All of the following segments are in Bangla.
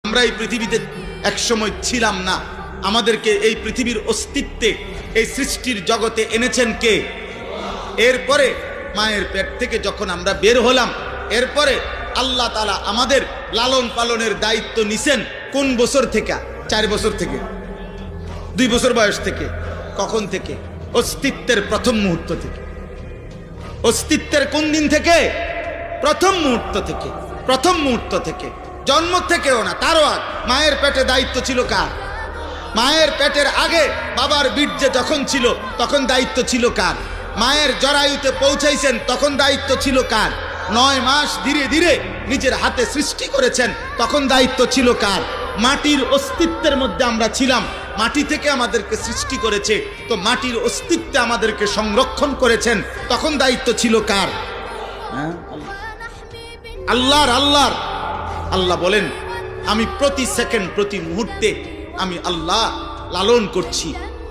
আমরা এই পৃথিবীতে একসময় ছিলাম না, আমাদেরকে এই পৃথিবীর অস্তিত্বে এই সৃষ্টির জগতে এনেছেন কে? এরপরে মায়ের পেট থেকে যখন আমরা বের হলাম, এরপরে আল্লাহ তাআলা আমাদের লালন পালনের দায়িত্ব নিছেন কোন বছর থেকে? 4 বছর থেকে, 2 বছর বয়স থেকে। কখন থেকে? অস্তিত্বের প্রথম মুহূর্ত থেকে। অস্তিত্বের কোন দিন থেকে? প্রথম মুহূর্ত থেকে। প্রথম মুহূর্ত থেকে, জন্ম থেকেও না, তারও আগে। মায়ের পেটে দায়িত্ব ছিল কার? মায়ের পেটের আগে বাবার বীর্যে যখন ছিল তখন দায়িত্ব ছিল কার? মায়ের জরায়ুতে পৌঁছাইছেন তখন দায়িত্ব ছিল কার? 9 মাস ধীরে ধীরে নিজের হাতে সৃষ্টি করেছেন তখন দায়িত্ব ছিল কার? মাটির অস্তিত্বের মধ্যে আমরা ছিলাম, মাটি থেকে আমাদেরকে সৃষ্টি করেছে, তো মাটির অস্তিত্বে আমাদেরকে সংরক্ষণ করেছেন, তখন দায়িত্ব ছিল কার? আল্লাহর। আল্লাহ বলেন, আমি প্রতি সেকেন্ড প্রতি মুহূর্তে আমি আল্লাহ লালন করছি,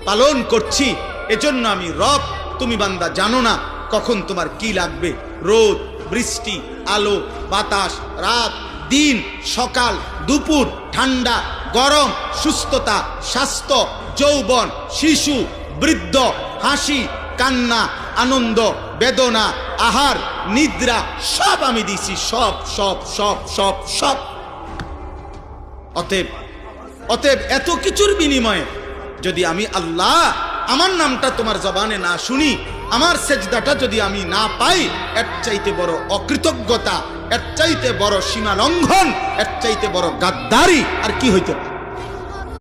পালন করছি। এজন্য আমি রব। তুমি বান্দা জানো না কখন তোমার কি লাগবে। রোদ, বৃষ্টি, আলো, বাতাস, রাত, দিন, সকাল, দুপুর, ঠান্ডা, গরম, সুস্থতা, স্বাস্থ্য, যৌবন, শিশু, বৃদ্ধ, হাসি, কান্না, আনন্দ, বেদনা, আহার, নিদ্রা, সব আমি দিছি। সব সব সব সব সব। অতএব এত কিছুর বিনিময়ে যদি আমি আল্লাহ আমার নামটা তোমার জবানে না শুনি, আমার সেজদাটা যদি আমি না পাই, এর চাইতে বড় অকৃতজ্ঞতা, এর চাইতে বড় সীমা লঙ্ঘন, এর চাইতে বড় গাদ্দারি আর কি হইতে পারে?